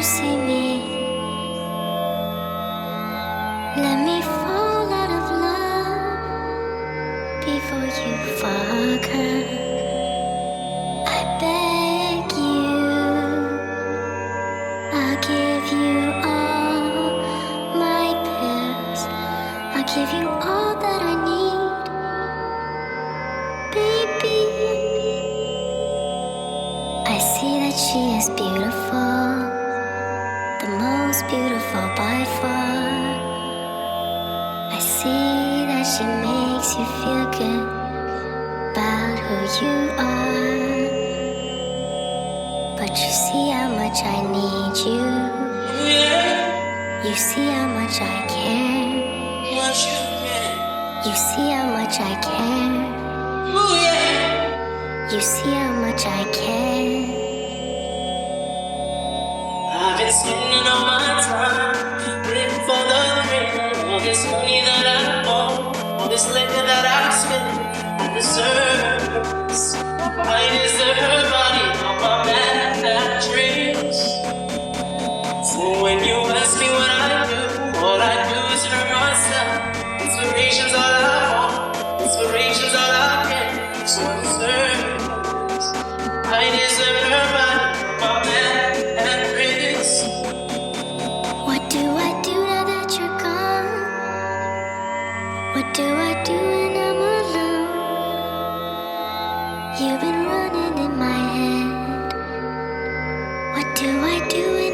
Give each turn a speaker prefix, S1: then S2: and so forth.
S1: see me. Let me fall out of love before you fuck her. I beg you, I'll give you all my pills. I'll give you all that I need, baby. I see that she is beautiful, the most beautiful by far. I see that she makes you feel good about who you are. But you see how much I need you. You see how much I care. You see how much I care. You see how much I care.
S2: I've been spending all my time waiting for the thrill. All this money that I owe, all this liquor that I spend, I deserve this. I deserve her body, all my bad dreams. So when you ask me what I do, all I do is hurt myself. Inspiration's all I want, inspiration's all I get. So I deserve this. I deserve her body, all my bad dreams.
S1: What do I do now that you're gone? What do I do when I'm alone? You've been running in my head. What do I do when